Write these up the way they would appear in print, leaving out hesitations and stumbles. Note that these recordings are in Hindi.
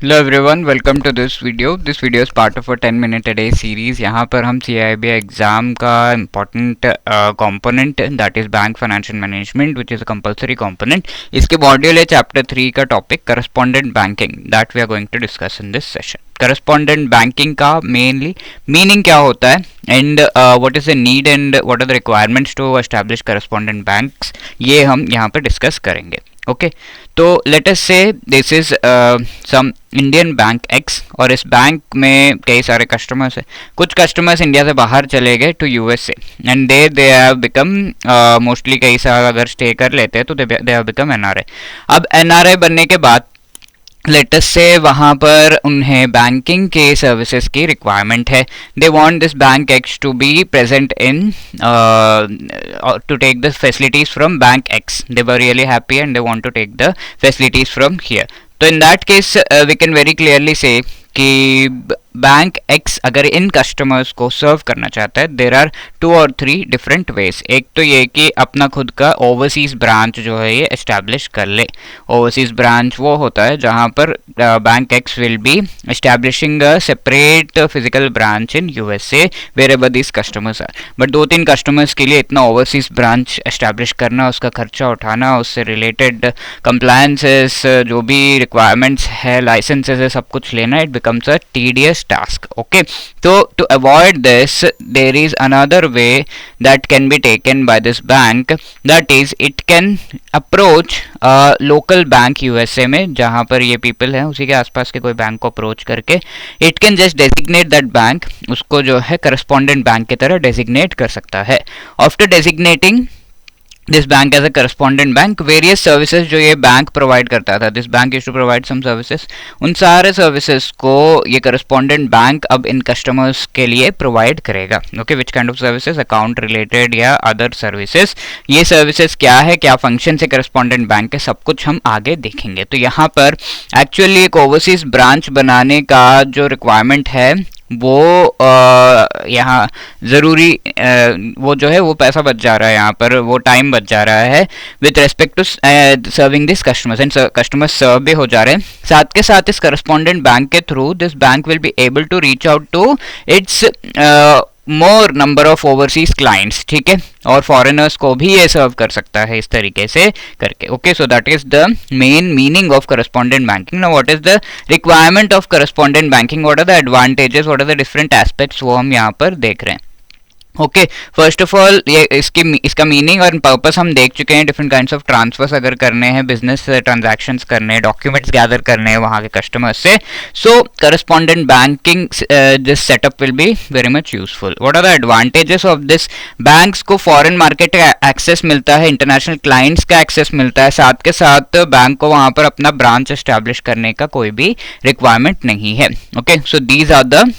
Hello everyone, welcome to this video. This video is part of a 10-minute a day series. यहाँ पर हम CIB एग्ज़ाम का important component that is bank financial management which is a compulsory component. इसके मॉड्यूल है चैप्टर 3 का topic correspondent banking that we are going to discuss in this session. correspondent banking का मेनली मीनिंग क्या होता है and what is the need and what are the requirements to establish correspondent banks, ये हम यहाँ पर डिस्कस करेंगे. ओके तो let us say this is some Indian bank X और इस बैंक में कई सारे कस्टमर्स हैं. कुछ कस्टमर्स इंडिया से बाहर चले गए to USA and they have become mostly कई साल अगर स्टे कर लेते हैं तो दे हैव बिकम एनआरआई. अब एनआरआई बनने के बाद लेटेस्ट से वहाँ पर उन्हें बैंकिंग के सर्विसेज की रिक्वायरमेंट है. They want this bank X to be present in to take the facilities from bank X. They were really happy and they want to take the facilities from here. तो in that case we can very clearly say कि बैंक एक्स अगर इन कस्टमर्स को सर्व करना चाहता है देर आर 2 और 3 डिफरेंट वेज. एक तो ये कि अपना खुद का ओवरसीज ब्रांच जो है ये एस्टैब्लिश कर ले. ओवरसीज ब्रांच वो होता है जहाँ पर bank X will be establishing a separate physical branch in USA where ever this customers are. But 2-3 customers के लिए इतना ओवरसीज ब्रांच एस्टैब्लिश करना, उसका खर्चा उठाना, उससे रिलेटेड कंप्लायंसेस जो भी रिक्वायरमेंट्स है, लाइसेंसेस है, सब कुछ लेना, it becomes a tedious task. Okay, so to avoid this there is another way that can be taken by this bank, that is it can approach a local bank USA में जहाँ पर ये people हैं उसी के आसपास के कोई बैंक को अप्रोच करके it can just designate that bank, उसको जो है correspondent bank की तरह designate कर सकता है. After designating this bank as a correspondent bank, various services जो ये बैंक प्रोवाइड करता था, this bank used to provide some services, उन सारे सर्विसेज को ये करस्पॉन्डेंट बैंक अब इन कस्टमर्स के लिए प्रोवाइड करेगा. Okay, which kind of services, account related या अदर सर्विसेज. ये सर्विसेज क्या है, क्या फंक्शन है करस्पॉन्डेंट बैंक के, सब कुछ हम आगे देखेंगे. तो यहाँ पर एक्चुअली एक ओवरसीज ब्रांच बनाने का जो रिक्वायरमेंट है वो यहाँ ज़रूरी वो जो है वो पैसा बच जा रहा है, यहाँ पर वो टाइम बच जा रहा है with respect to serving this customers and customers serve भी हो जा रहे हैं. साथ के साथ इस करस्पॉन्डेंट बैंक के through this bank will be able to reach out to its more number of overseas clients. ठीक है, और फॉरेनर्स को भी ये सर्व कर सकता है इस तरीके से करके. Okay, so that is the main meaning of correspondent banking. Now what is the requirement of correspondent banking, what are the advantages, what are the different aspects, वो हम यहाँ पर देख रहे हैं. ओके, फर्स्ट ऑफ ऑल ये इसका मीनिंग और पर्पस हम देख चुके हैं. डिफरेंट काइंड्स ऑफ ट्रांसफर्स अगर करने हैं, बिजनेस ट्रांजैक्शंस करने हैं, डॉक्यूमेंट्स गैदर करने हैं वहाँ के कस्टमर्स से, so correspondent banking this setup will be very much useful. What are the advantages of this, banks को फॉरेन मार्केट का एक्सेस मिलता है, इंटरनेशनल क्लाइंट्स का एक्सेस मिलता है, साथ के साथ बैंक को वहाँ पर अपना ब्रांच एस्टैब्लिश करने का कोई भी रिक्वायरमेंट नहीं है. Okay, so these are the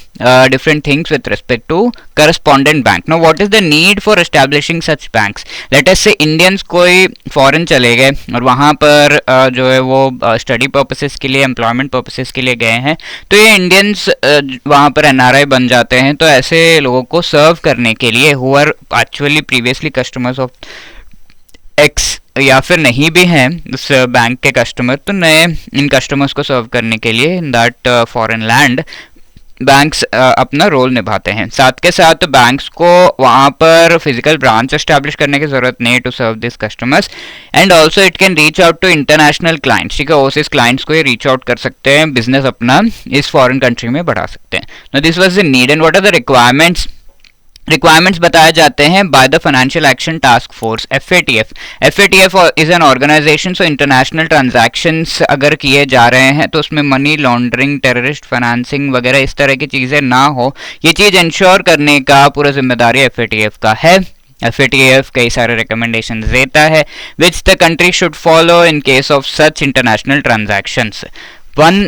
different things with respect to correspondent bank. Now what is the need for establishing such banks? Let us say Indians कोई foreign चले गए और वहाँ पर जो है वो study purposes के लिए, employment purposes के लिए गए हैं, तो ये Indians वहाँ पर NRI बन जाते हैं. तो ऐसे लोगों को सर्व करने के लिए who are actually previously customers of X या फिर नहीं भी हैं उस बैंक के कस्टमर, तो नए इन कस्टमर्स को सर्व करने के लिए in that foreign land banks अपना रोल निभाते हैं. साथ के साथ बैंक्स को वहाँ पर फिजिकल ब्रांच एस्टैब्लिश करने की ज़रूरत नहीं है to serve this customers, and also it can reach out to international clients. ठीक है, ओवरसीज क्लाइंट्स को ये रीच आउट कर सकते हैं, बिजनेस अपना इस फॉरेन कंट्री में बढ़ा सकते हैं. Now this was the need and what are the requirements. Requirements बताए जाते हैं by the financial action task force, FATF. FATF is an organization. So international transactions अगर किए जा रहे हैं तो उसमें मनी लॉन्ड्रिंग, टेररिस्ट फाइनेंसिंग वगैरह इस तरह की चीज़ें ना हो, ये चीज़ इंश्योर करने का पूरा जिम्मेदारी FATF का है. FATF कई सारे रिकमेंडेशंस देता है which the country should follow in case of such international transactions. One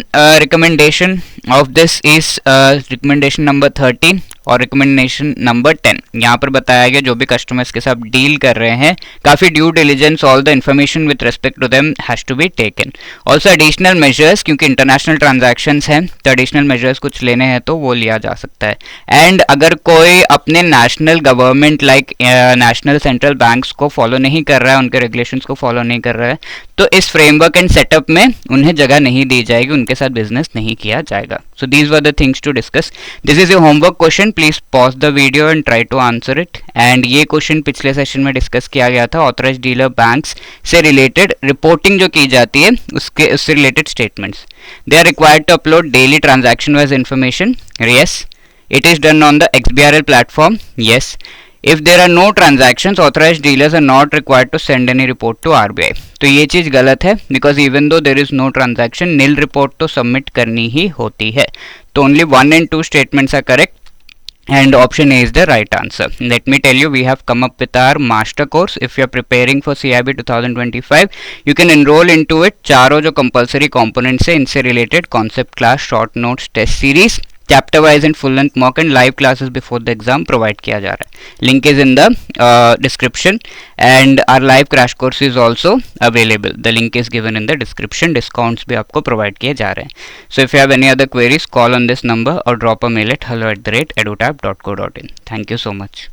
recommendation of this is recommendation number 13. और रिकमेंडेशन नंबर 10, यहाँ पर बताया गया जो भी कस्टमर्स के साथ डील कर रहे हैं काफ़ी due diligence all the information with respect to them has to be taken. Also additional measures, क्योंकि इंटरनेशनल ट्रांजैक्शंस हैं तो एडिशनल मेजर्स कुछ लेने हैं तो वो लिया जा सकता है। एंड अगर कोई अपने national government like national central banks को फॉलो नहीं कर रहा है, उनके रेगुलेशंस को फॉलो नहीं कर रहा है, तो इस फ्रेमवर्क एंड सेटअप में उन्हें जगह नहीं दी जाएगी, उनके साथ बिजनेस नहीं किया जाएगा। So these were the things to discuss. This is your homework question, please pause the video and try to answer it. And ये क्वेश्चन पिछले सेशन में डिस्कस किया गया था, ऑथराइज्ड डीलर बैंक्स से रिलेटेड रिपोर्टिंग जो की जाती है उससे रिलेटेड statements. They are required to upload daily transaction wise information, yes. It is done on the XBRL platform, yes. If there are no transactions, authorized dealers are not required to send any report to RBI. तो ये चीज़ गलत है, because even though there is no transaction, nil report तो submit करनी ही होती है। तो only 1 and 2 statements are correct and option A is the right answer. Let me tell you, we have come up with our master course. If you are preparing for CIB 2025, you can enroll into it. चारों जो compulsory components है इनसे related concept class, short notes, test series, chapter wise and full length mock and live classes before the exam provide किया जा रहा है। Link is in the description and our live crash course is also available, the link is given in the description. Discounts भी आपको प्रोवाइड किए जा रहे हैं। So if you have any other queries, call on this number और drop a mail at hello@edutab.co.in। Thank you so much.